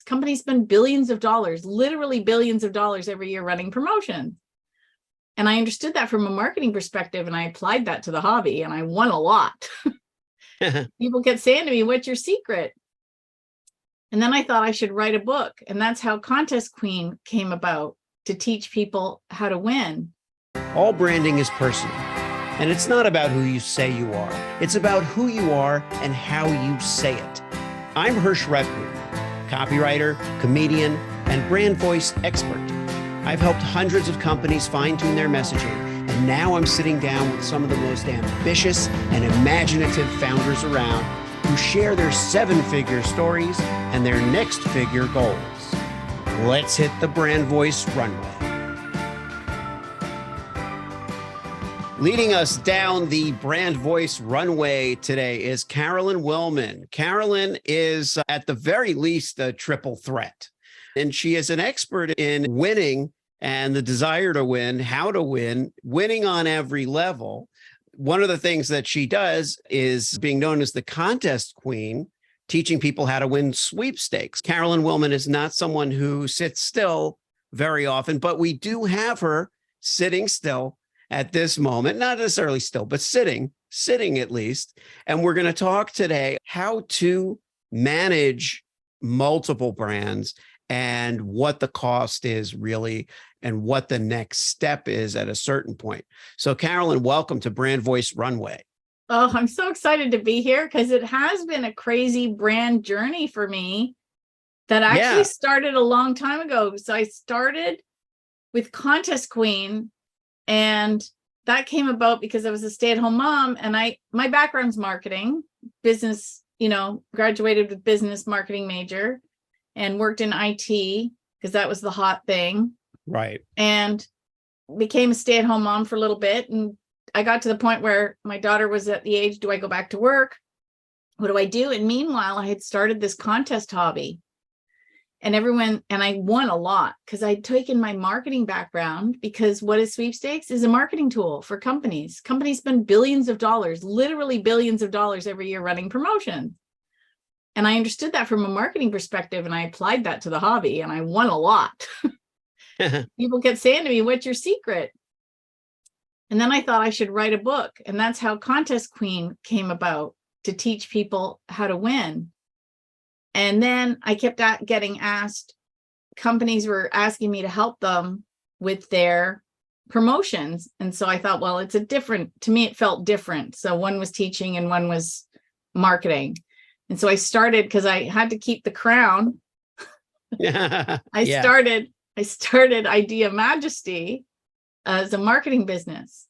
Companies spend billions of dollars, literally billions of dollars every year running promotions. And I understood that from a marketing perspective, and I applied that to the hobby, and I won a lot. People kept saying to me, "What's your secret?" And then I thought I should write a book. And that's how Contest Queen came about, to teach people how to win. All branding is personal. And it's not about who you say you are. It's about who you are and how you say it. I'm Hirsch Redwood, copywriter, comedian, and brand voice expert. I've helped hundreds of companies fine-tune their messaging, and now I'm sitting down with some of the most ambitious and imaginative founders around who share their seven-figure stories and their next-figure goals. Let's hit the brand voice runway. Leading us down the brand voice runway today is Carolyn Wilman. Carolyn is, at the very least, a triple threat. And she is an expert in winning and the desire to win, how to win, winning on every level. One of the things that she does is being known as the contest queen, teaching people how to win sweepstakes. Carolyn Wilman is not someone who sits still very often, but we do have her sitting still at this moment, not necessarily still, but sitting at least. And we're going to talk today how to manage multiple brands and what the cost is really and what the next step is at a certain point. So Carolyn, welcome to Brand Voice Runway. Oh, I'm so excited to be here because it has been a crazy brand journey for me that actually started a long time ago. So I started with Contest Queen, and that came about because I was a stay-at-home mom, and my background's marketing, business, graduated with business marketing major and worked in IT because that was the hot thing. Right. And became a stay-at-home mom for a little bit. And I got to the point where my daughter was at the age, do I go back to work? What do I do? And meanwhile, I had started this contest hobby. And I won a lot because I'd taken my marketing background, because what is sweepstakes is a marketing tool for companies. Companies spend billions of dollars, literally billions of dollars every year running promotions. And I understood that from a marketing perspective, and I applied that to the hobby, and I won a lot. People kept saying to me, "What's your secret?" And then I thought I should write a book. And that's how Contest Queen came about, to teach people how to win. And then I kept getting asked, companies were asking me to help them with their promotions. And so I thought, well, to me, it felt different. So one was teaching and one was marketing. And so I started, because I had to keep the crown. I started Idea Majesty as a marketing business.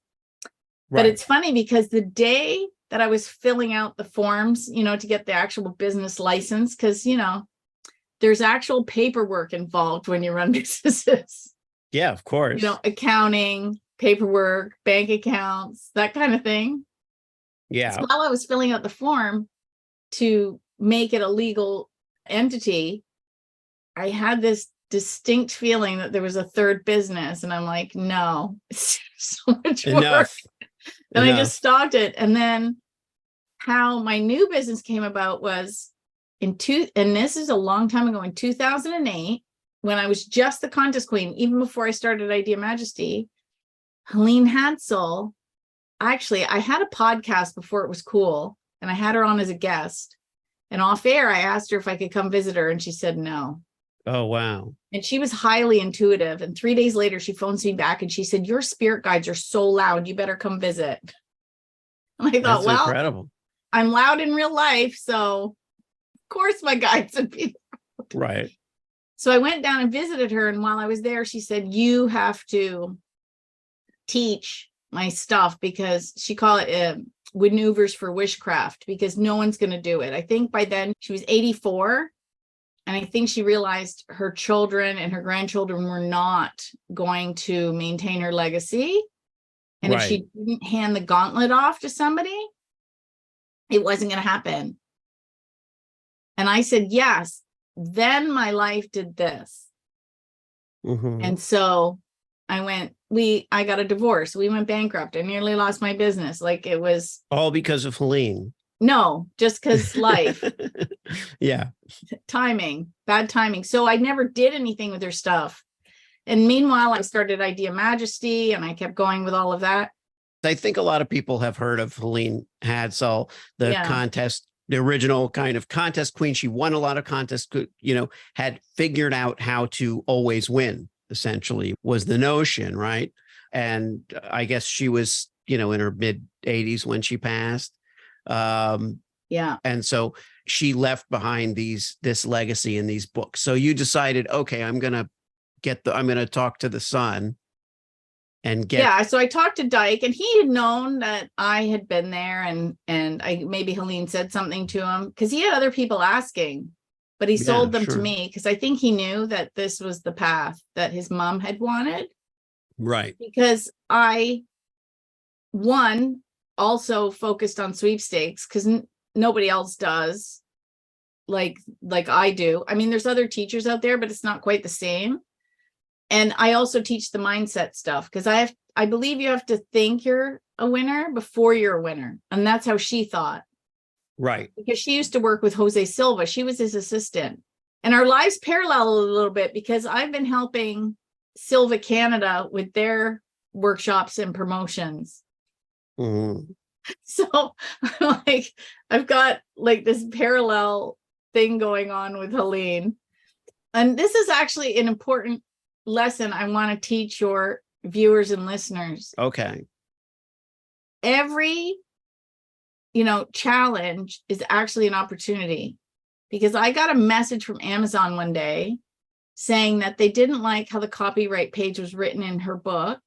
Right. But it's funny because the day that I was filling out the forms, to get the actual business license, because, there's actual paperwork involved when you run businesses. Yeah, of course. Accounting, paperwork, bank accounts, that kind of thing. Yeah. So while I was filling out the form to make it a legal entity, I had this distinct feeling that there was a third business, and I'm like, no, it's so much work. And I just stopped it. And then how my new business came about was and this is a long time ago, in 2008, when I was just the contest queen, even before I started Idea Majesty, Helene Hansel, actually, I had a podcast before it was cool, and I had her on as a guest. And off air, I asked her if I could come visit her, and she said no. Oh, wow. And she was highly intuitive. And 3 days later, she phones me back and she said, "Your spirit guides are so loud. You better come visit." And I thought, well, incredible. I'm loud in real life, so of course my guides would be loud. Right. So I went down and visited her. And while I was there, she said, "You have to teach my stuff," because she called it maneuvers for witchcraft, because no one's going to do it. I think by then she was 84. And I think she realized her children and her grandchildren were not going to maintain her legacy. And if she didn't hand the gauntlet off to somebody, it wasn't going to happen. And I said, yes. Then my life did this. Mm-hmm. And so I got a divorce. We went bankrupt. I nearly lost my business. Like, it was all because of Helene. No, just because life, Yeah. bad timing. So I never did anything with her stuff. And meanwhile, I started Idea Majesty and I kept going with all of that. I think a lot of people have heard of Helene Hadsell, the Yeah. contest, the original kind of contest queen. She won a lot of contests, had figured out how to always win, essentially, was the notion, right? And I guess she was, in her mid 80s when she passed. Yeah. And so she left behind this legacy in these books. So you decided, okay, I'm going to talk to the son and get. Yeah. So I talked to Dyke and he had known that I had been there and maybe Helene said something to him because he had other people asking, but he sold them to me because I think he knew that this was the path that his mom had wanted. Right. Because I, one, also focused on sweepstakes because nobody else does like I do. I mean, there's other teachers out there, but it's not quite the same. And I also teach the mindset stuff because I believe you have to think you're a winner before you're a winner. And that's how she thought. Right. Because she used to work with Jose Silva. She was his assistant. And our lives parallel a little bit because I've been helping Silva Canada with their workshops and promotions. Mm-hmm. So I've got like this parallel thing going on with Helene. And this is actually an important lesson I want to teach your viewers and listeners. Okay. Every, challenge is actually an opportunity because I got a message from Amazon one day saying that they didn't like how the copyright page was written in her book.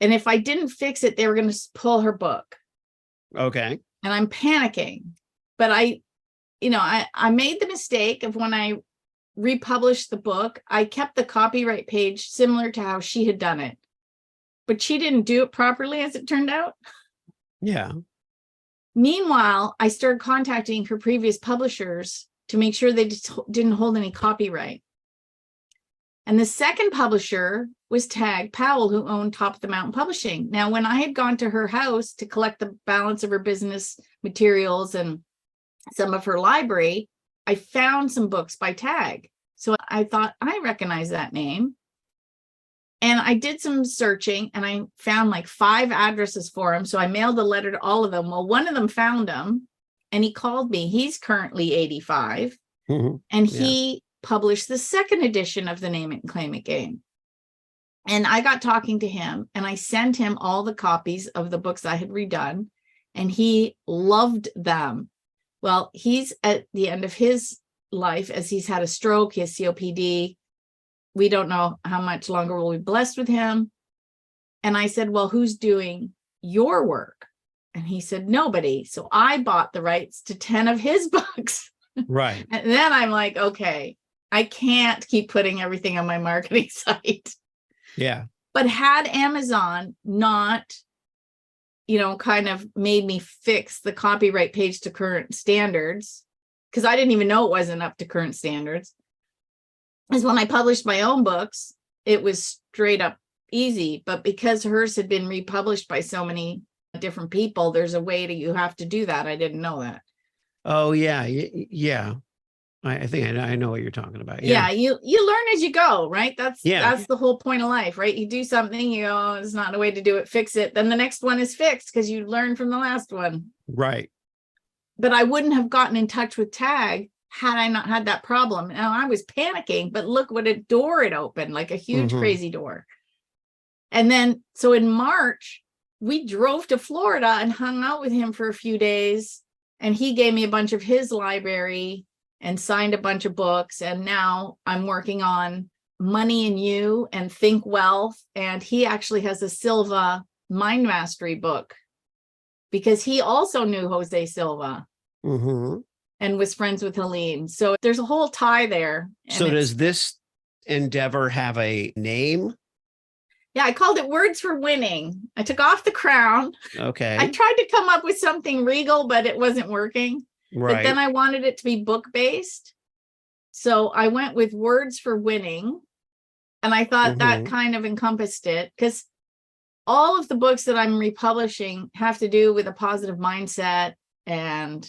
And if I didn't fix it, they were going to pull her book. Okay. And I'm panicking. But I made the mistake of when I republished the book, I kept the copyright page similar to how she had done it. But she didn't do it properly, as it turned out. Yeah. Meanwhile, I started contacting her previous publishers to make sure they didn't hold any copyright. And the second publisher was Tag Powell, who owned Top of the Mountain Publishing. Now, when I had gone to her house to collect the balance of her business materials and some of her library, I found some books by Tag. So I thought, I recognize that name. And I did some searching and I found like 5 addresses for him. So I mailed a letter to all of them. Well, one of them found him and he called me. He's currently 85. Mm-hmm. And he published the second edition of the Name It and Claim It game. And I got talking to him and I sent him all the copies of the books I had redone and he loved them. Well, he's at the end of his life as he's had a stroke, he has COPD. We don't know how much longer we'll be blessed with him. And I said, well, who's doing your work? And he said, nobody. So I bought the rights to 10 of his books. Right. And then I'm like, okay, I can't keep putting everything on my marketing site. Yeah. But had Amazon not, kind of made me fix the copyright page to current standards, because I didn't even know it wasn't up to current standards, is when I published my own books, it was straight up easy. But because hers had been republished by so many different people, there's a way you have to do that. I didn't know that. Oh, yeah. Yeah. I think I know what you're talking about. Yeah. You learn as you go, right? That's the whole point of life, right? You do something, you go, oh, it's not the way to do it, fix it. Then the next one is fixed because you learned from the last one. Right. But I wouldn't have gotten in touch with Tag had I not had that problem. Now I was panicking, but look what a door it opened, like a huge, crazy door. And then, so in March, we drove to Florida and hung out with him for a few days. And he gave me a bunch of his library and signed a bunch of books. And now I'm working on Money and You and Think Wealth. And he actually has a Silva Mind Mastery book because he also knew Jose Silva. Mm-hmm. And was friends with Helene. So there's a whole tie there. So does this endeavor have a name? Yeah, I called it Words for Winning. I took off the crown. Okay. I tried to come up with something regal, but it wasn't working. Right. But then I wanted it to be book-based. So I went with Words for Winning. And I thought that kind of encompassed it. Because all of the books that I'm republishing have to do with a positive mindset and,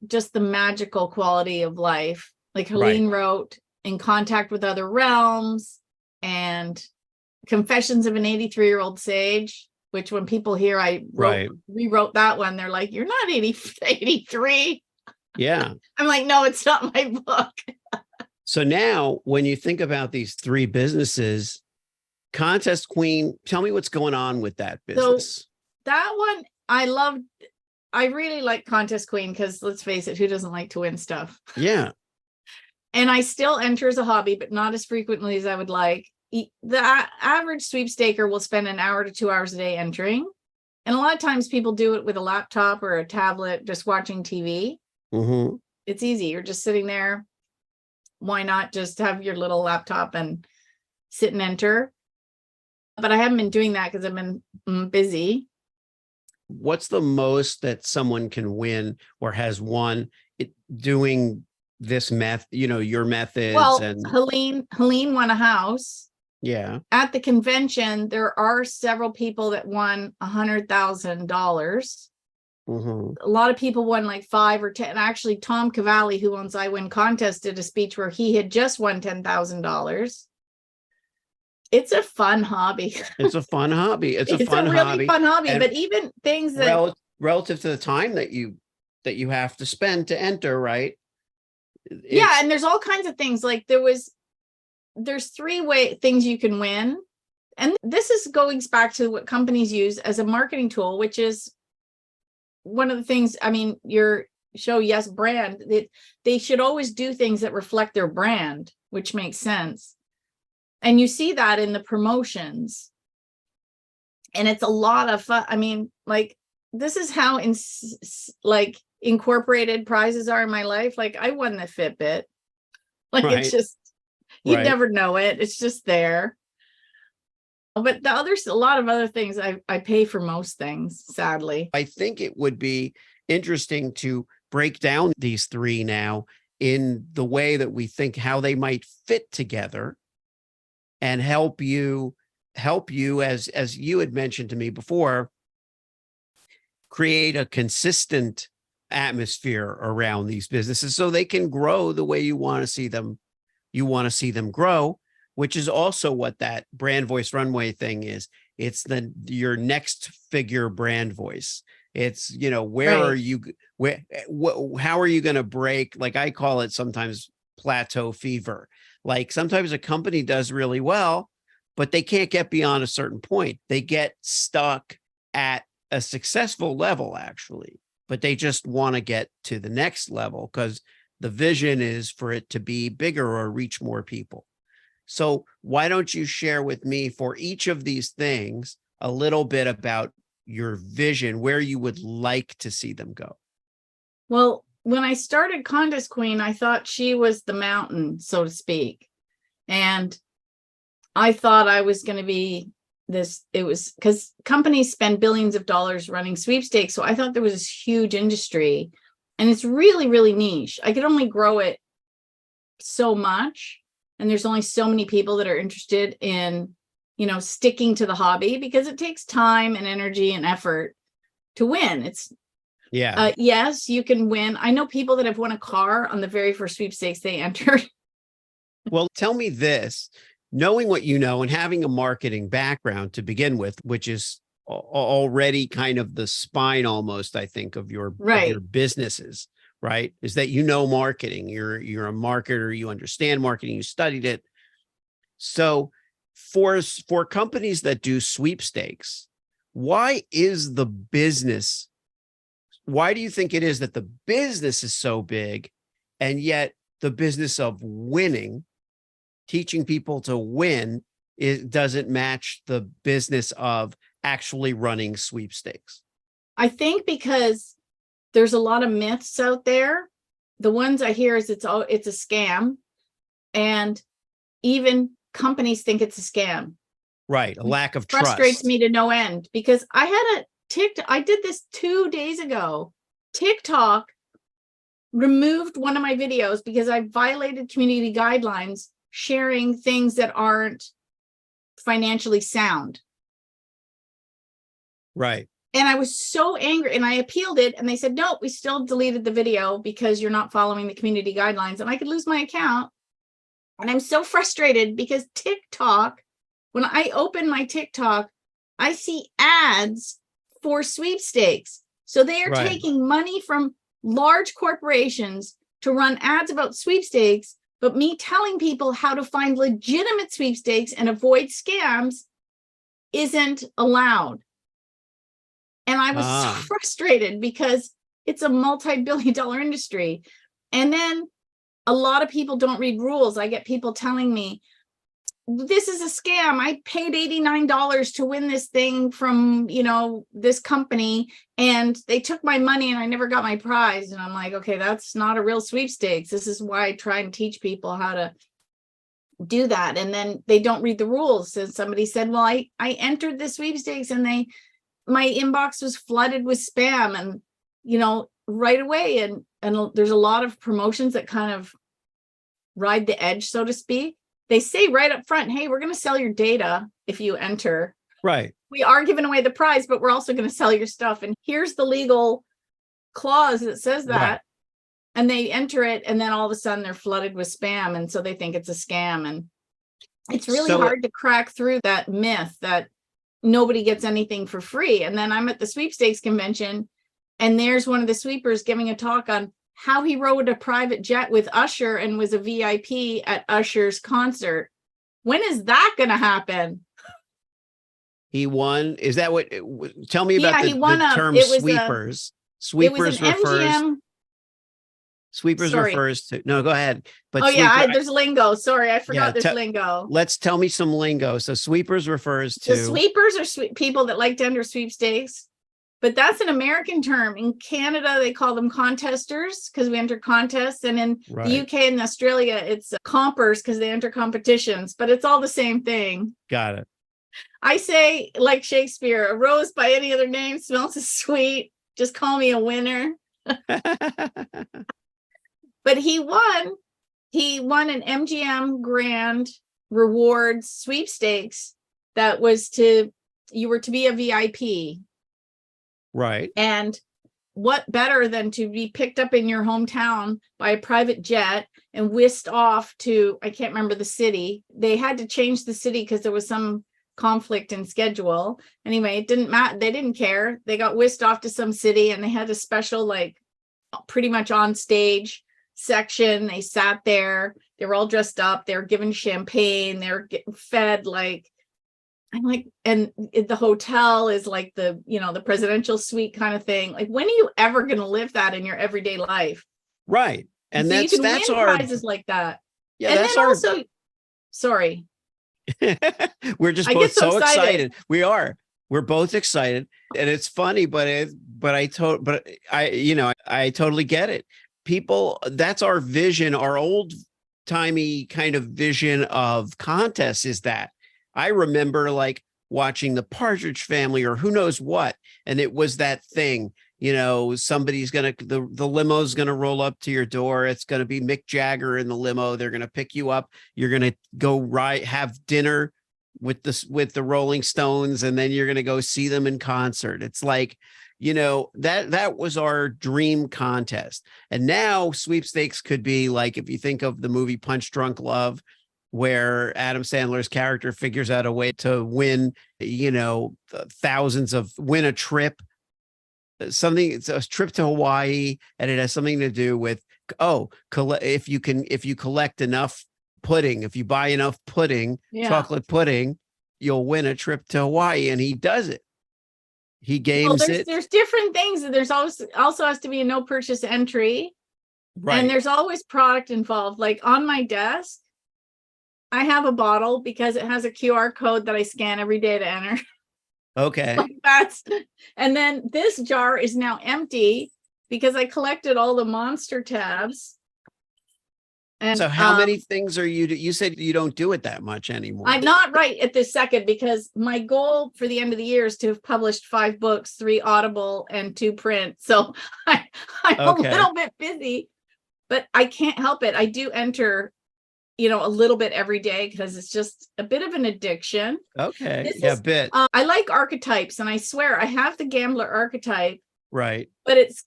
just the magical quality of life. Like Helene wrote In Contact with Other Realms and Confessions of an 83-Year-Old Sage, which when people hear I rewrote that one, they're like, you're not 83. Yeah. I'm like, no, it's not my book. So now when you think about these three businesses, Contest Queen, tell me what's going on with that business. So that one, I really like Contest Queen because let's face it, who doesn't like to win stuff? Yeah. And I still enter as a hobby, but not as frequently as I would like. The average sweepstaker will spend an hour to 2 hours a day entering. And a lot of times people do it with a laptop or a tablet, just watching TV. Mm-hmm. It's easy. You're just sitting there. Why not just have your little laptop and sit and enter? But I haven't been doing that because I've been busy. What's the most that someone can win or has won doing this your methods? Well, and Helene won a house. Yeah. At the convention, there are several people that won $100,000. Mm-hmm. A lot of people won like 5 or 10. Actually, Tom Cavalli, who owns I Win Contest, did a speech where he had just won $10,000. It's a fun hobby. It's a fun hobby. It's a really fun hobby. But even things that relative to the time that you have to spend to enter, right? Yeah, and there's all kinds of things. Like there's 3 things you can win. And this is going back to what companies use as a marketing tool, which is one of the things, your show, Yes Brand, they should always do things that reflect their brand, which makes sense. And you see that in the promotions. And it's a lot of fun. This is how incorporated prizes are in my life. Like I won the Fitbit. It's just, you'd never know it. It's just there. But a lot of other things I pay for most things, sadly. I think it would be interesting to break down these 3 now in the way that we think how they might fit together and help you as you had mentioned to me before, create a consistent atmosphere around these businesses so they can grow the way you want to see them grow, which is also what that brand voice runway thing is. It's your next figure brand voice. It's, where are you, how are you going to break? Like I call it sometimes plateau fever. Like sometimes a company does really well, but they can't get beyond a certain point. They get stuck at a successful level, actually, but they just want to get to the next level because the vision is for it to be bigger or reach more people. So why don't you share with me for each of these things a little bit about your vision, where you would like to see them go? Well, when I started Contest Queen, I thought she was the mountain, so to speak. And I thought I was going to be this. It was because companies spend billions of dollars running sweepstakes. So I thought there was this huge industry and it's really, really niche. I could only grow it so much. And there's only so many people that are interested in, sticking to the hobby because it takes time and energy and effort to win. Yes, you can win. I know people that have won a car on the very first sweepstakes they entered. Well, tell me this, knowing what you know and having a marketing background to begin with, which is already kind of the spine almost, I think, of your businesses, right? Is that marketing, you're a marketer, you understand marketing, you studied it. So for companies that do sweepstakes, why do you think it is that the business is so big and yet the business of winning, teaching people to win, doesn't match the business of actually running sweepstakes? I think because there's a lot of myths out there. The ones I hear is it's a scam, and even companies think it's a scam. Right, a lack of trust. Frustrates me to no end because I did this 2 days ago. TikTok removed one of my videos because I violated community guidelines sharing things that aren't financially sound. Right. And I was so angry, and I appealed it, and they said, no, we still deleted the video because you're not following the community guidelines, and I could lose my account. And I'm so frustrated because TikTok, when I open my TikTok, I see ads for sweepstakes. So they are taking money from large corporations to run ads about sweepstakes, but me telling people how to find legitimate sweepstakes and avoid scams isn't allowed. And I was so frustrated because it's a multi-billion-dollar industry. And then a lot of people don't read rules. I get people telling me, this is a scam. I paid $89 to win this thing from, this company, and they took my money and I never got my prize. And I'm like, okay, that's not a real sweepstakes. This is why I try and teach people how to do that. And then they don't read the rules. So somebody said, well, I entered the sweepstakes and my inbox was flooded with spam, and, right away. And there's a lot of promotions that kind of ride the edge, so to speak. They say right up front, hey, we're going to sell your data if you enter. Right. We are giving away the prize, but we're also going to sell your stuff. And here's the legal clause that says that. Right. And they enter it, and then all of a sudden they're flooded with spam. And so they think it's a scam. And it's really hard to crack through that myth that nobody gets anything for free. And then I'm at the sweepstakes convention, and there's one of the sweepers giving a talk on how he rode a private jet with Usher and was a VIP at Usher's concert. When is that going to happen? He won. Is that what? Tell me about the term sweepers. Sweepers refers to. No, go ahead. But there's lingo. Sorry, I forgot there's lingo. Tell me some lingo. So sweepers refers to. The sweepers are people that like to enter sweepstakes. But that's an American term. In Canada, they call them contesters because we enter contests. And in the UK and Australia, it's compers because they enter competitions. But it's all the same thing. Got it. I say, like Shakespeare, a rose by any other name smells as sweet. Just call me a winner. But he won. He won an MGM Grand Rewards sweepstakes that was you were to be a VIP. Right. And what better than to be picked up in your hometown by a private jet and whisked off to, I can't remember the city. They had to change the city because there was some conflict in schedule. Anyway, it didn't matter. They didn't care. They got whisked off to some city, and they had a special, pretty much on stage section. They sat there. They were all dressed up. They were given champagne. They were getting fed and the hotel is like the presidential suite kind of thing. Like, when are you ever going to live that in your everyday life? Right. And so that's you can win prizes like that. Yeah. And that's then also, sorry. We're just both so excited. We're both excited. And it's funny, but I totally get it. People, that's our vision, our old timey kind of vision of contests is that. I remember watching the Partridge Family or who knows what. And it was that thing, somebody's the limo's going to roll up to your door. It's going to be Mick Jagger in the limo. They're going to pick you up. You're going to go have dinner with the Rolling Stones. And then you're going to go see them in concert. It's that was our dream contest. And now sweepstakes could be if you think of the movie Punch Drunk Love, where Adam Sandler's character figures out a way to win, win a trip, it's a trip to Hawaii, and it has something to do with, if you collect enough pudding, if you buy enough pudding, chocolate pudding, you'll win a trip to Hawaii. And he does it. He games it. There's different things. There's also has to be a no purchase entry. Right. And there's always product involved. Like on my desk, I have a bottle because it has a QR code that I scan every day to enter. Okay. And then this jar is now empty because I collected all the monster tabs. And so how many things are you said you don't do it that much anymore? I'm not right at this second, because my goal for the end of the year is to have published 5 books, 3 Audible and 2 print. So I'm a little bit busy, but I can't help it. I do enter a little bit every day because it's just a bit of an addiction. Okay. Yeah, a bit. I like archetypes, and I swear I have the gambler archetype, Right. but it's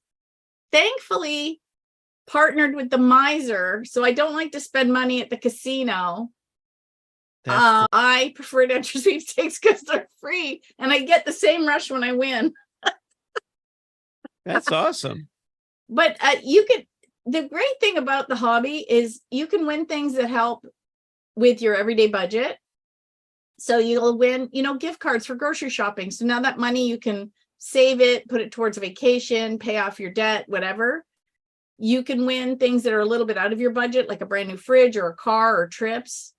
thankfully partnered with the miser. So I don't like to spend money at the casino. I prefer to enter sweepstakes because they're free and I get the same rush when I win. That's awesome. But the great thing about the hobby is you can win things that help with your everyday budget. So you'll win, gift cards for grocery shopping. So now that money, you can save it, put it towards a vacation, pay off your debt, whatever. You can win things that are a little bit out of your budget, like a brand new fridge or a car or trips.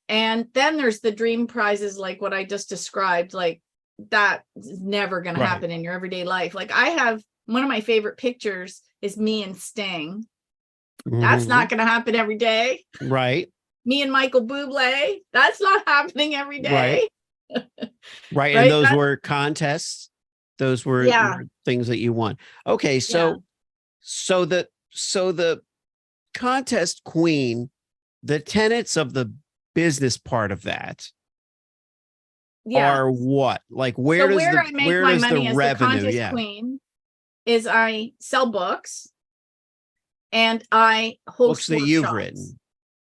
And then there's the dream prizes, like what I just described, like that is never going to happen in your everyday life. Like I have one of my favorite pictures is me and Sting. That's not going to happen every day. Right. Me and Michael Bublé. That's not happening every day. Right. And those were contests. Those were things that you won. Okay. So the contest queen, the tenets of the business part of that are what? Like where does I make my money as the contest queen is I sell books and I host books that you've written.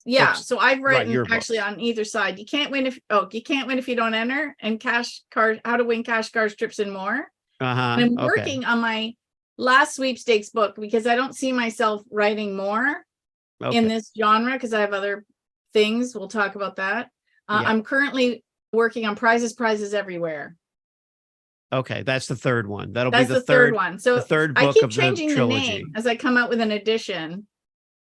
Yeah. Books, so I've written actually books. On either side. You can't win if you don't enter, and how to win cash cards, trips, and more. And I'm working on my last sweepstakes book because I don't see myself writing more in this genre because I have other things. We'll talk about that. I'm currently working on prizes everywhere. Okay, that's the third one. That's be the third one. So the third book I keep of changing the trilogy. The name as I come out with an edition.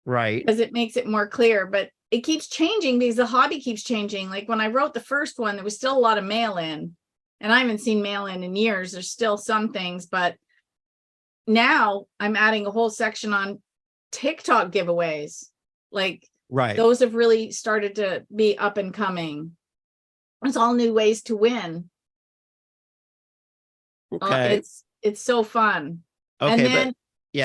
Right. Because it makes it more clear, but it keeps changing because the hobby keeps changing. Like when I wrote the first one, there was still a lot of mail in, and I haven't seen mail in years. There's still some things, but now I'm adding a whole section on TikTok giveaways. Like those have really started to be up and coming. There's all new ways to win. Okay. It's so fun. Okay. And then,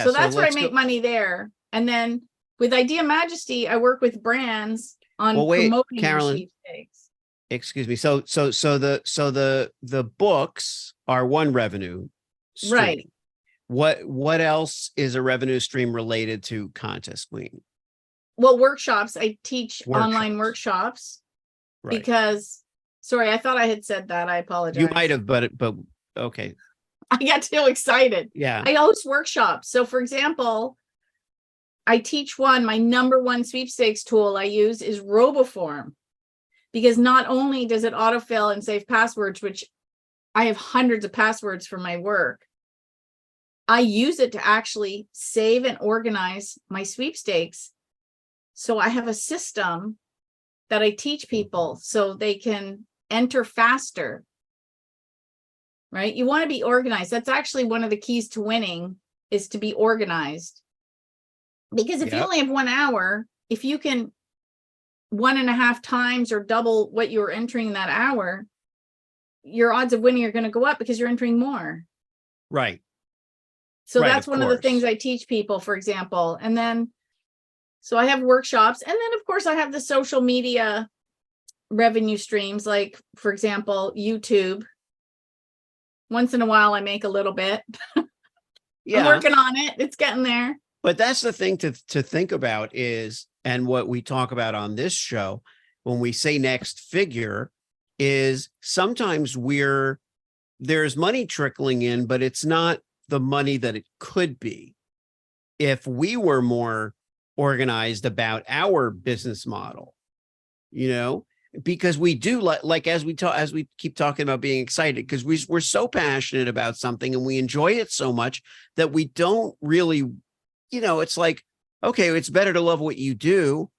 so that's where I make money there. And then with Idea Majesty, I work with brands on promoting Carolyn, sweepstakes. Excuse me. So the books are one revenue stream. Right. What else is a revenue stream related to Contest Queen? Well, workshops. I teach online workshops because, sorry, I thought I had said that. I apologize. You might have, but okay. I got too excited. Yeah. I host workshops. So for example, I teach my number one sweepstakes tool I use is RoboForm, because not only does it autofill and save passwords, which I have hundreds of passwords for my work, I use it to actually save and organize my sweepstakes. So I have a system that I teach people so they can enter faster. Right? You want to be organized. That's actually one of the keys to winning, is to be organized. Because if you only have 1 hour, if you can 1.5 times or double what you were entering that hour, your odds of winning are going to go up because you're entering more. Right. So that's one of the things I teach people, for example. And then, so I have workshops. And then, of course, I have the social media revenue streams, like, for example, YouTube. Once in a while, I make a little bit. I'm working on it. It's getting there. But that's the thing to think about is, and what we talk about on this show, when we say next figure, is sometimes there's money trickling in, but it's not the money that it could be if we were more organized about our business model, because we do like as we keep talking about being excited, because we're so passionate about something and we enjoy it so much that we don't really, it's like, okay, it's better to love what you do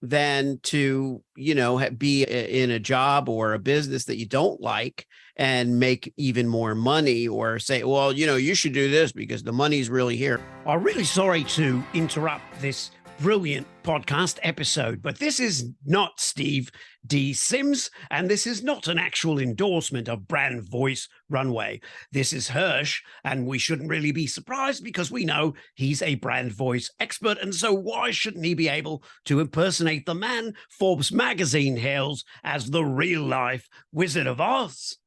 than to, be in a job or a business that you don't like and make even more money, or say, well, you should do this because the money's really here. I'm really sorry to interrupt this brilliant podcast episode, but this is not Steve D. Sims, and this is not an actual endorsement of brand voice Runway. This is Hirsch, and we shouldn't really be surprised because we know he's a brand voice expert, and so why shouldn't he be able to impersonate the man Forbes magazine hails as the real-life Wizard of Oz?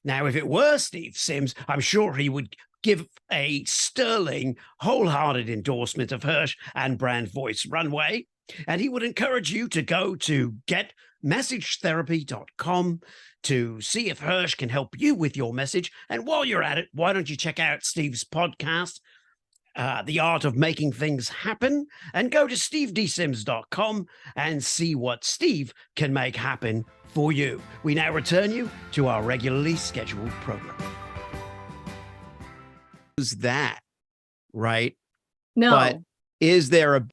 Now, if it were Steve Sims, I'm sure he would give a sterling, wholehearted endorsement of Hirsch and brand voice Runway. And he would encourage you to go to getmessagetherapy.com to see if Hirsch can help you with your message. And while you're at it, why don't you check out Steve's podcast, The Art of Making Things Happen, and go to stevedsims.com and see what Steve can make happen for you. We now return you to our regularly scheduled program. That, right? No. But is there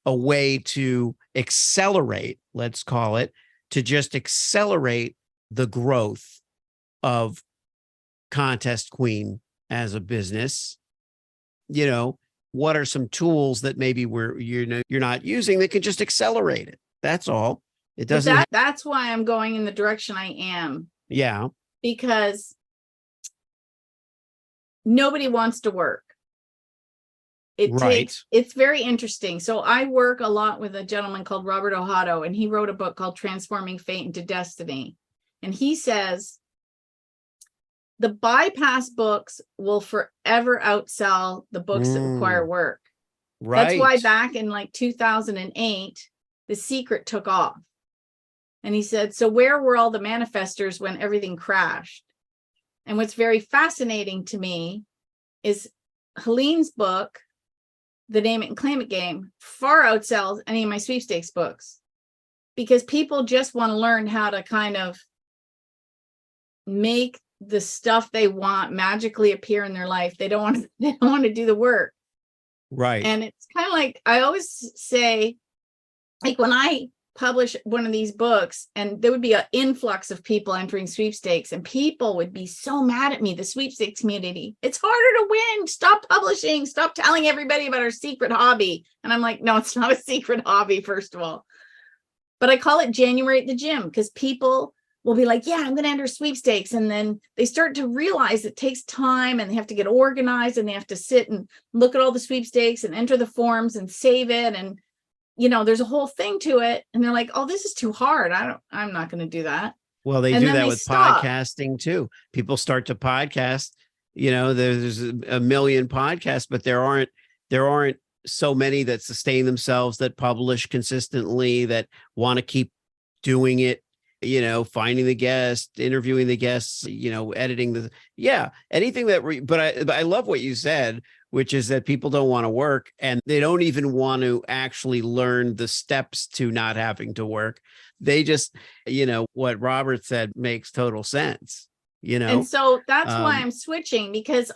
a way to accelerate, let's call it, to just accelerate the growth of Contest Queen as a business? What are some tools that maybe you're not using that can just accelerate it? That's all. It doesn't. That's why I'm going in the direction I am. Yeah. Because nobody wants to work. It's very interesting. So I work a lot with a gentleman called Robert Ohado, and he wrote a book called Transforming Fate into Destiny. And he says the bypass books will forever outsell the books that require work. Right. That's why back in like 2008, The Secret took off. And he said, so where were all the manifestors when everything crashed? And what's very fascinating to me is Helene's book, The Name It and Claim It Game, far outsells any of my sweepstakes books, because people just want to learn how to kind of make the stuff they want magically appear in their life. They don't want to do the work. Right. And it's kind of like, I always say, like when I publish one of these books and there would be an influx of people entering sweepstakes and people would be so mad at me, the sweepstakes community, it's harder to win, stop publishing, stop telling everybody about our secret hobby. And I'm like, no, it's not a secret hobby, first of all. But I call it January at the gym because people will be like, yeah, I'm going to enter sweepstakes. And then they start to realize it takes time and they have to get organized and they have to sit and look at all the sweepstakes and enter the forms and save it. And there's a whole thing to it. And they're like, oh, this is too hard. I'm not going to do that. Well, they do that with podcasting too. People start to podcast, there's a million podcasts, but there aren't so many that sustain themselves, that publish consistently, that want to keep doing it, finding the guest, interviewing the guests, editing anything but I love what you said, which is that people don't want to work and they don't even want to actually learn the steps to not having to work. They just, what Robert said makes total sense, And so that's why I'm switching, because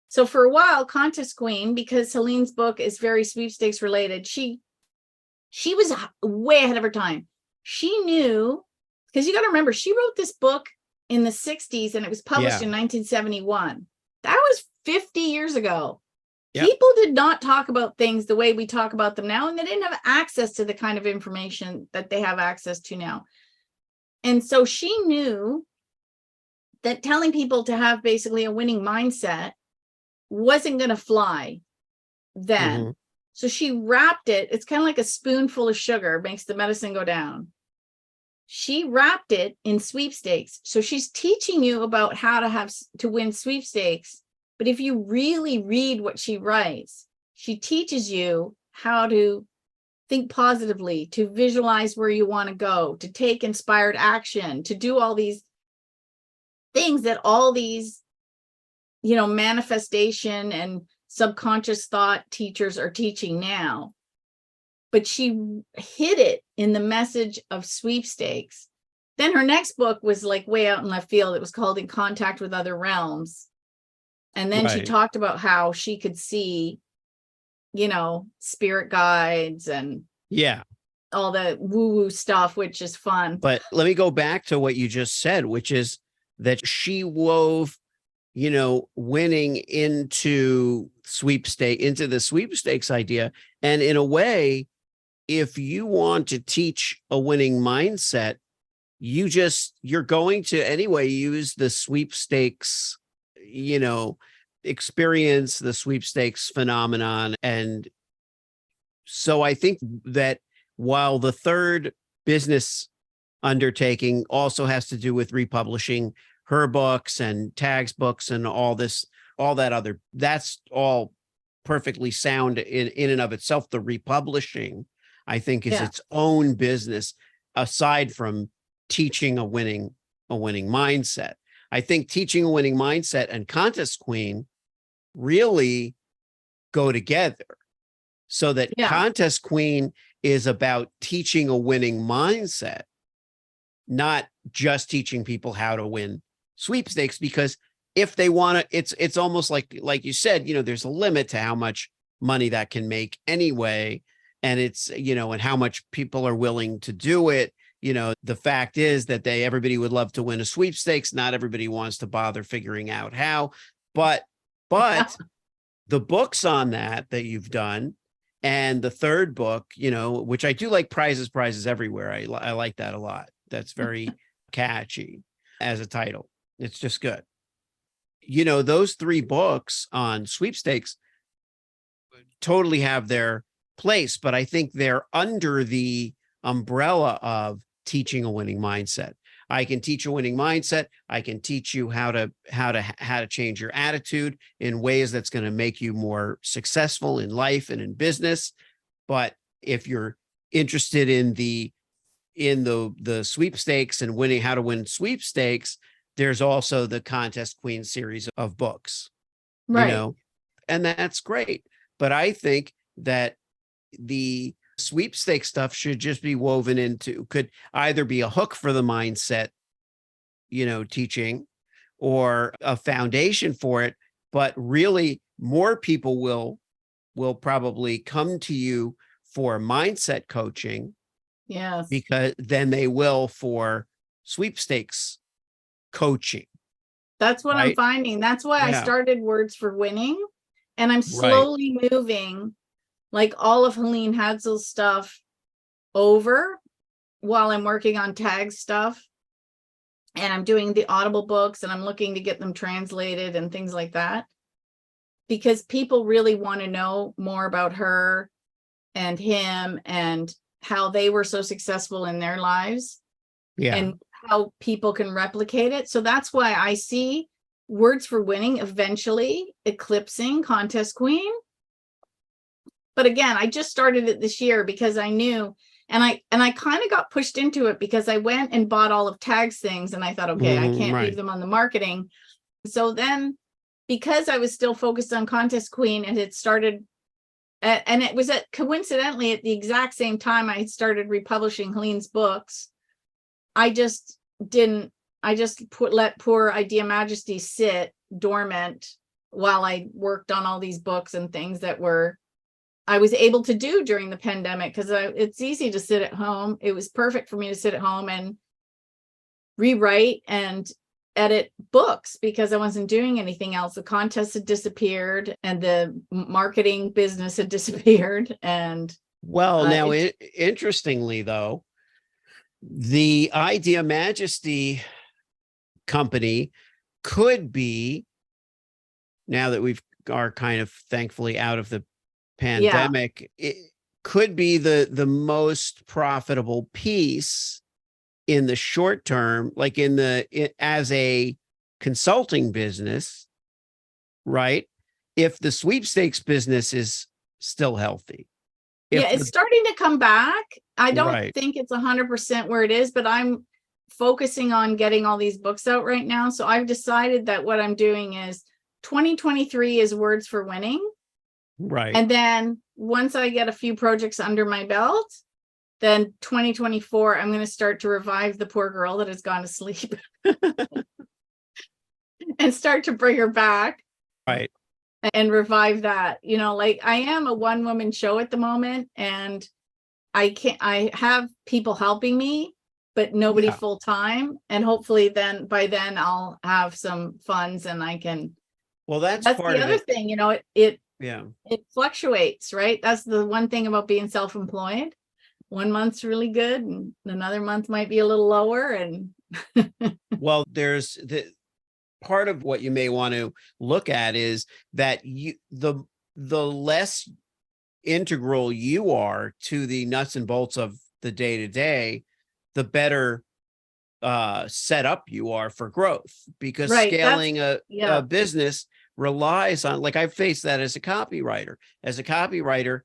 so for a while, Contest Queen, because Helene's book is very sweepstakes related, she was way ahead of her time. She knew, because you got to remember, she wrote this book in the 60s and it was published in 1971. That was 50 years ago. Yep. People did not talk about things the way we talk about them now, and they didn't have access to the kind of information that they have access to now. And so she knew that telling people to have basically a winning mindset wasn't going to fly then. Mm-hmm. So she wrapped it. It's kind of like a spoonful of sugar makes the medicine go down. She wrapped it in sweepstakes. So she's teaching you about how to win sweepstakes. But if you really read what she writes, she teaches you how to think positively, to visualize where you want to go, to take inspired action, to do all these things that all these, manifestation and subconscious thought teachers are teaching now. But she hid it in the message of sweepstakes. Then her next book was like way out in left field. It was called In Contact with Other Realms. And then she talked about how she could see, spirit guides and all the woo-woo stuff, which is fun. But let me go back to what you just said, which is that she wove winning into the sweepstakes idea. And in a way, if you want to teach a winning mindset, you're going to anyway use the sweepstakes, experience, the sweepstakes phenomenon. And so I think that while the third business undertaking also has to do with republishing her books and Tag's books and that's all perfectly sound in and of itself. The republishing, I think, is its own business aside from teaching a winning mindset. I think teaching a winning mindset and Contest Queen really go together, so that Contest Queen is about teaching a winning mindset, not just teaching people how to win sweepstakes. Because if they want to, it's almost like you said, there's a limit to how much money that can make anyway. And it's, and how much people are willing to do it. The fact is that everybody would love to win a sweepstakes. Not everybody wants to bother figuring out how, but the books on that you've done, and the third book, which I do like, prizes everywhere. I like that a lot. That's very catchy as a title. It's just good. Those three books on sweepstakes totally have their place, but I think they're under the umbrella of teaching a winning mindset. I can teach a winning mindset. I can teach you how to change your attitude in ways that's going to make you more successful in life and in business. But if you're interested in the sweepstakes and how to win sweepstakes, there's also the Contest Queen series of books, right? And that's great. But I think that the sweepstakes stuff should just be woven into, could either be a hook for the mindset, teaching, or a foundation for it. But really, more people will probably come to you for mindset coaching, because then they will for sweepstakes coaching. That's what I'm finding. That's why I started Words for Winning, and I'm slowly moving like all of Helene Hadzel's stuff over while I'm working on Tag stuff. And I'm doing the Audible books, and I'm looking to get them translated and things like that, because people really want to know more about her and him and how they were so successful in their lives, and how people can replicate it. So that's why I see Words for Winning eventually eclipsing Contest Queen. But again, I just started it this year because I knew, and I kind of got pushed into it because I went and bought all of Tag's things, and I thought, okay, I can't leave them on the marketing. So then, because I was still focused on Contest Queen, and it started, and it was coincidentally at the exact same time I had started republishing Helene's books. I just let poor Idea Majesty sit dormant while I worked on all these books and things that I was able to do during the pandemic, because it's easy to sit at home. It was perfect for me to sit at home and rewrite and edit books because I wasn't doing anything else. The contest had disappeared and the marketing business had disappeared. And now, interestingly, though, the Idea Majesty company could be, now that are kind of thankfully out of the pandemic, it could be the most profitable piece in the short term, like as a consulting business, right? If the sweepstakes business is still healthy. It's starting to come back. I don't think it's 100% where it is, but I'm focusing on getting all these books out right now. So I've decided that what I'm doing is 2023 is Words for Winning. Right. And then once I get a few projects under my belt, then 2024, I'm going to start to revive the poor girl that has gone to sleep and start to bring her back. Right. And revive that. Like I am a one-woman show at the moment, and I have people helping me, but nobody Yeah. full time. And hopefully then by then I'll have some funds and I can, Well, that's that's part the of other it. thing, you know, it Yeah. fluctuates, right? That's the one thing about being self-employed. One month's really good and another month might be a little lower. And Well, there's the part of what you may want to look at is that the less integral you are to the nuts and bolts of the day to day, the better set up you are for growth, because right, that's, scaling a yeah, business relies on, like, I've faced that as a copywriter. As a copywriter,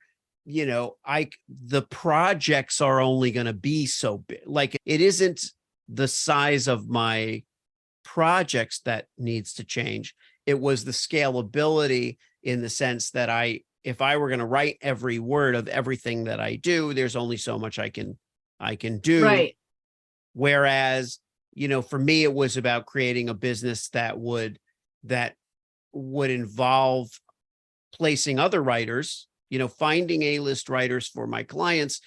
the projects are only going to be so big. Like, it isn't the size of my projects that needs to change. It was the scalability, in the sense that if I were going to write every word of everything that I do, there's only so much I can do. right, Whereas, for me, it was about creating a business that would involve placing other writers, finding A-list writers for my clients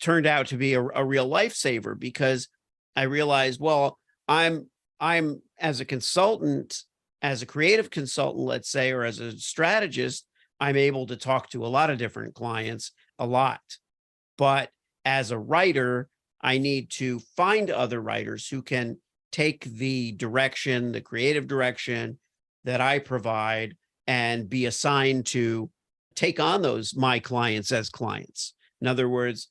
turned out to be a real lifesaver, because I realized, well, I'm as a consultant, as a creative consultant, let's say, or as a strategist, I'm able to talk to a lot of different clients a lot. But as a writer, I need to find other writers who can take the creative direction that I provide, and be assigned to take on my clients as clients. In other words,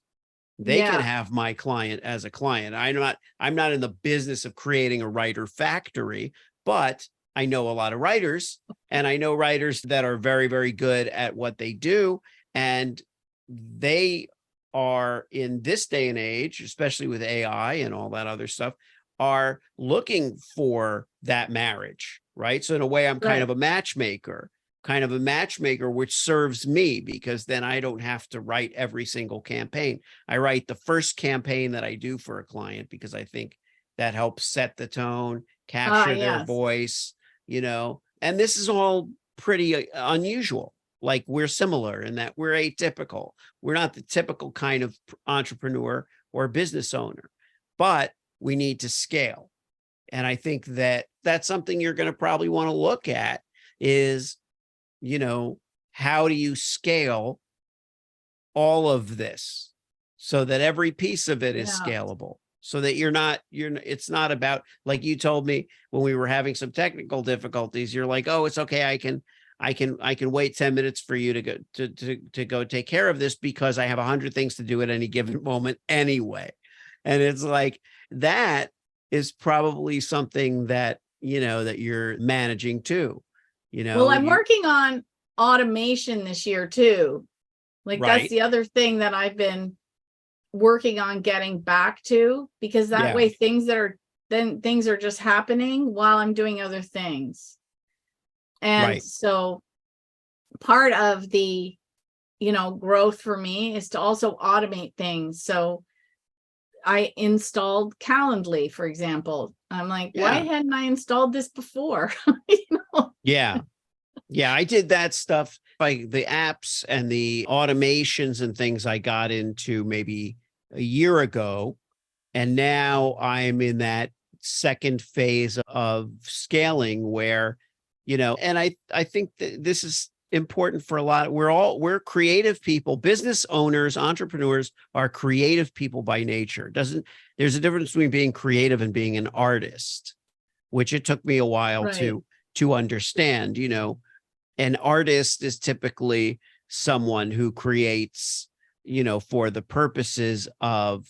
they can yeah, have my client as a client. I'm not in the business of creating a writer factory, but I know a lot of writers, and I know writers that are very, very good at what they do. And they are, in this day and age, especially with AI and all that other stuff, are looking for that marriage, right? So in a way, I'm kind of right, a matchmaker, which serves me, because then I don't have to write every single campaign. I write the first campaign that I do for a client, because I think that helps set the tone, capture their yes, voice, and this is all pretty unusual. Like, we're similar in that we're atypical. We're not the typical kind of entrepreneur or business owner, but we need to scale. And I think that that's something you're going to probably want to look at is, how do you scale all of this so that every piece of it is yeah, scalable, so that it's not about, like you told me when we were having some technical difficulties, you're like, oh, it's okay. I can wait 10 minutes for you to go take care of this, because I have 100 things to do at any given moment anyway. And it's like, that is probably something that, that you're managing too. well, I'm You working on automation this year too. Like, that's right. the other thing that I've been working on getting back to, because that Yeah. way things are just happening while I'm doing other things. And Right. so part of the, growth for me is to also automate things. So I installed Calendly, for example. I'm like, why Yeah. hadn't I installed this before? Yeah. Yeah. I did that stuff, like the apps and the automations and things, I got into maybe a year ago. And now I'm in that second phase of scaling where, and I think that this is important for a lot. We're creative people, business owners, entrepreneurs are creative people by nature. There's a difference between being creative and being an artist, which it took me a while Right. to understand. An artist is typically someone who creates, for the purposes of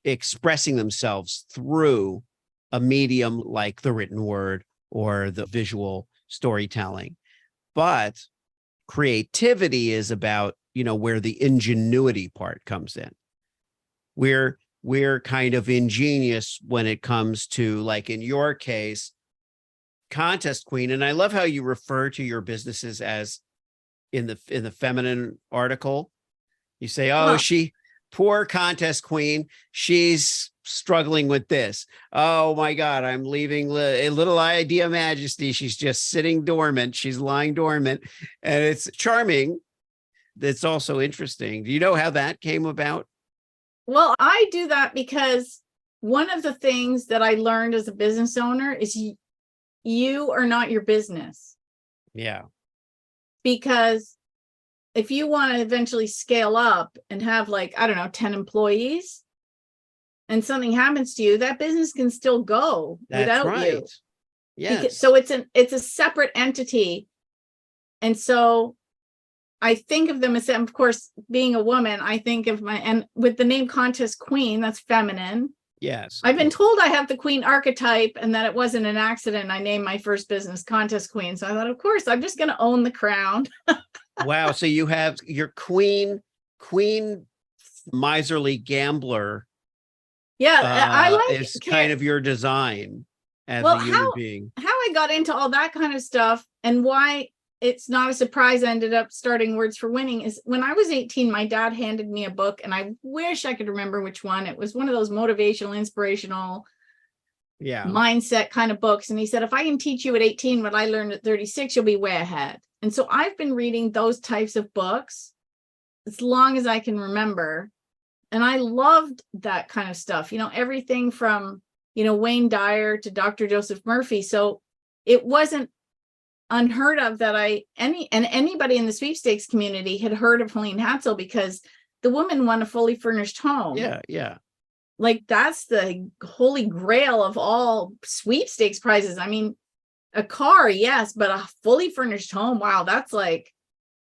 expressing themselves through a medium like the written word or the visual storytelling. But creativity is about, where the ingenuity part comes in. We're kind of ingenious when it comes to, like in your case, contest queen. And I love how you refer to your businesses as, in the feminine article, you say, oh, Well, she, poor contest queen, she's struggling with this. Oh my God, I'm leaving a little Idea Majesty. She's just sitting dormant. She's lying dormant. And it's charming. That's also interesting. Do you know how that came about? Well, I do that because one of the things that I learned as a business owner is you are not your business. Yeah. Because if you want to eventually scale up and have, like, I don't know, 10 employees and something happens to you, that business can still go That's without right. you. Yes. So it's a separate entity. And so I think of them as, of course, being a woman, I think of and with the name Contest Queen, that's feminine. Yes. I've been told I have the queen archetype and that it wasn't an accident. I named my first business Contest Queen. So I thought, of course, I'm just going to own the crown. Wow. So you have your queen miserly gambler Yeah, I like is kind of your design as well, a human being. how I got into all that kind of stuff and why it's not a surprise I ended up starting Words for Winning is when I was 18, my dad handed me a book, and I wish I could remember which one. It was one of those motivational, inspirational, mindset kind of books. And he said, if I can teach you at 18 what I learned at 36, you'll be way ahead. And so I've been reading those types of books as long as I can remember. And I loved that kind of stuff, everything from, Wayne Dyer to Dr. Joseph Murphy. So it wasn't unheard of that anybody in the sweepstakes community had heard of Helene Hatzel, because the woman won a fully furnished home. Yeah. Like, that's the holy grail of all sweepstakes prizes. I mean, a car, yes, but a fully furnished home, wow, that's like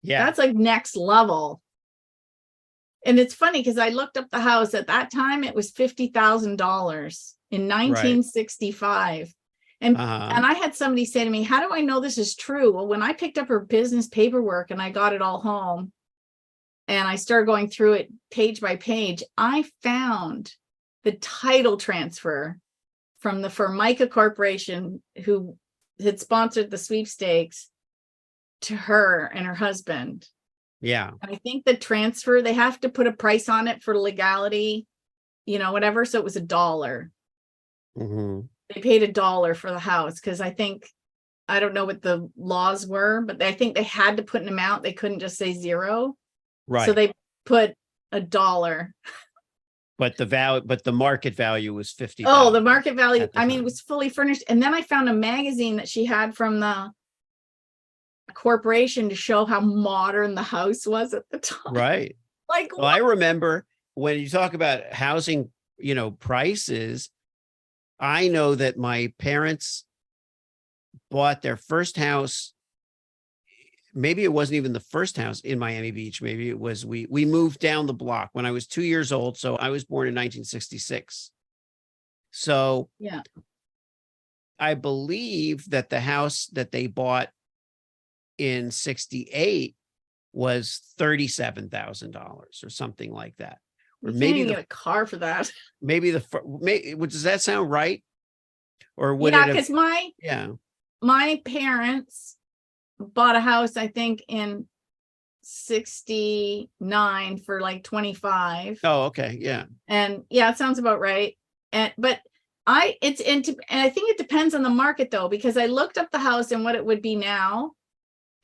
next level. And it's funny because I looked up the house at that time. It was $50,000 in 1965. Right. And I had somebody say to me, how do I know this is true? Well, when I picked up her business paperwork and I got it all home and I started going through it page by page, I found the title transfer from the Formica Corporation, who had sponsored the sweepstakes, to her and her husband. Yeah. And I think the transfer, they have to put a price on it for legality, whatever. So it was $1. Mm-hmm. They paid $1 for the house because I don't know what the laws were, but I think they had to put an amount. They couldn't just say zero. Right. So they put $1. But the market value was 50. Oh, the market value. I mean, it was fully furnished. And then I found a magazine that she had from the corporation to show how modern the house was at the time. Right. Like, well, I remember when you talk about housing, prices, I know that my parents bought their first house. Maybe it wasn't even the first house in Miami Beach. Maybe it was, we moved down the block when I was 2 years old. So I was born in 1966. So yeah, I believe that the house that they bought in 68 was $37,000 or something like that. Or maybe get a car for that. Maybe does that sound right? Or would it? Because my parents bought a house, I think, in 69 for like 25. Oh, okay. Yeah. And yeah, it sounds about right. And I think it depends on the market though, because I looked up the house and what it would be now,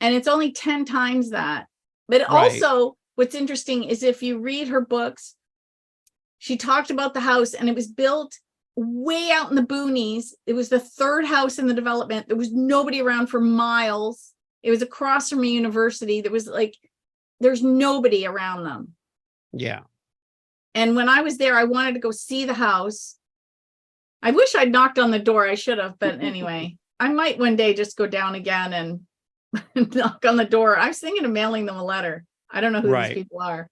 and it's only 10 times that. But also what's interesting is if you read her books, she talked about the house and it was built way out in the boonies. It was the third house in the development. There was nobody around for miles. It was across from a university. There's nobody around them. Yeah. And when I was there, I wanted to go see the house. I wish I'd knocked on the door. I should have, but anyway, I might one day just go down again and knock on the door. I was thinking of mailing them a letter. I don't know who these people are,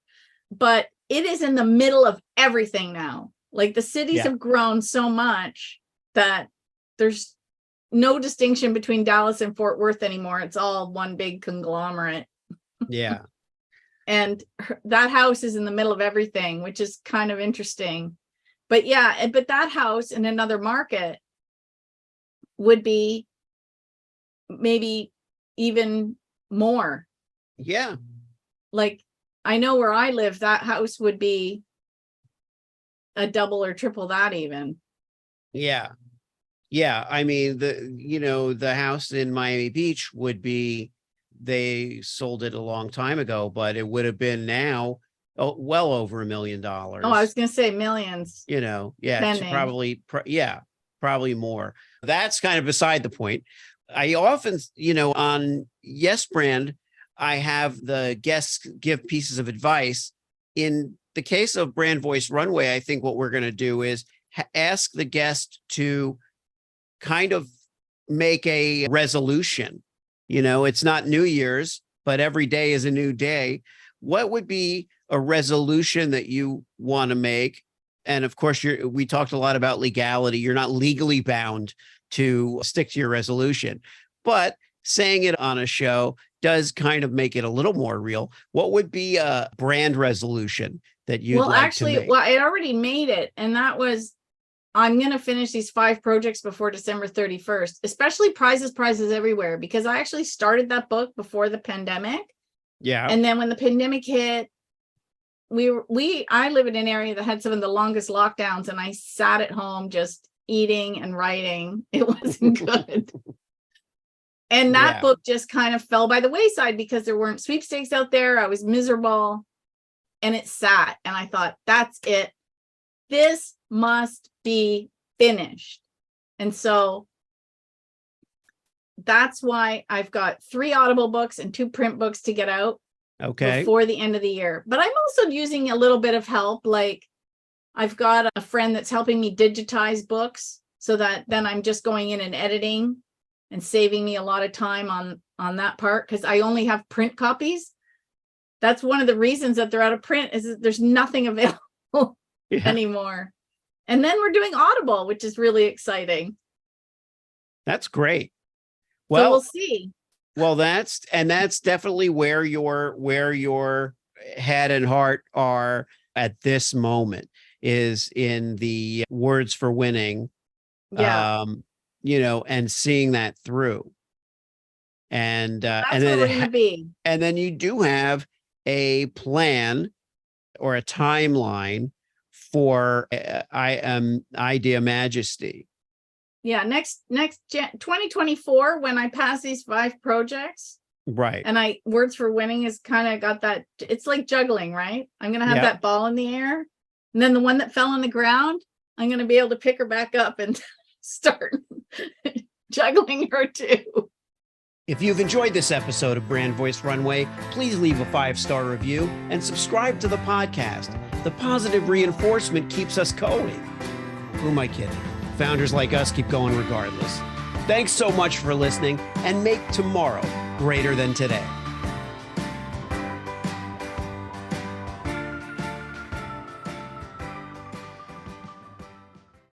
but it is in the middle of everything now. Like, the cities have grown so much that there's no distinction between Dallas and Fort Worth anymore. It's all one big conglomerate. Yeah. And that house is in the middle of everything, which is kind of interesting. But yeah, but that house in another market would be maybe even more. Yeah. Like, I know where I live, that house would be a double or triple that even. Yeah. Yeah. I mean, the house in Miami Beach would be, they sold it a long time ago, but it would have been now Oh, well over $1 million. Oh, I was going to say millions. Yeah, it's Depending. probably more. That's kind of beside the point. I often, on Yes Brand, I have the guests give pieces of advice. In the case of Brand Voice Runway, I think what we're going to do is ask the guest to kind of make a resolution. It's not New Year's, but every day is a new day. What would be a resolution that you want to make? And of course, we talked a lot about legality. You're not legally bound to stick to your resolution, but saying it on a show does kind of make it a little more real. What would be a brand resolution that you'd like to make? Well, I already made it. And that was, I'm going to finish these 5 projects before December 31st, especially prizes everywhere, because I actually started that book before the pandemic. Yeah. And then when the pandemic hit, I live in an area that had some of the longest lockdowns, and I sat at home just eating and writing. It wasn't good. And that book just kind of fell by the wayside because there weren't sweepstakes out there. I was miserable, and it sat. And I thought, that's it. This must be finished. And so that's why I've got 3 Audible books and 2 print books to get out before the end of the year. But I'm also using a little bit of help. Like, I've got a friend that's helping me digitize books so that then I'm just going in and editing and saving me a lot of time on that part, because I only have print copies. That's one of the reasons that they're out of print, is that there's nothing available anymore. And then we're doing Audible, which is really exciting. That's great. Well, so we'll see. Well, that's definitely where your head and heart are at this moment, is in the Words for Winning. Yeah. And seeing that through. And that's and then where we're gonna be. And then you do have a plan or a timeline for Idea Majesty. Yeah, next 2024, when I pass these 5 projects. Right. And Words for Winning is kind of got that, it's like juggling, right? I'm going to have that ball in the air. And then the one that fell on the ground, I'm going to be able to pick her back up and start juggling her too. If you've enjoyed this episode of Brand Voice Runway, please leave a 5-star review and subscribe to the podcast. The positive reinforcement keeps us going. Who am I kidding? Founders like us keep going regardless. Thanks so much for listening, and make tomorrow greater than today.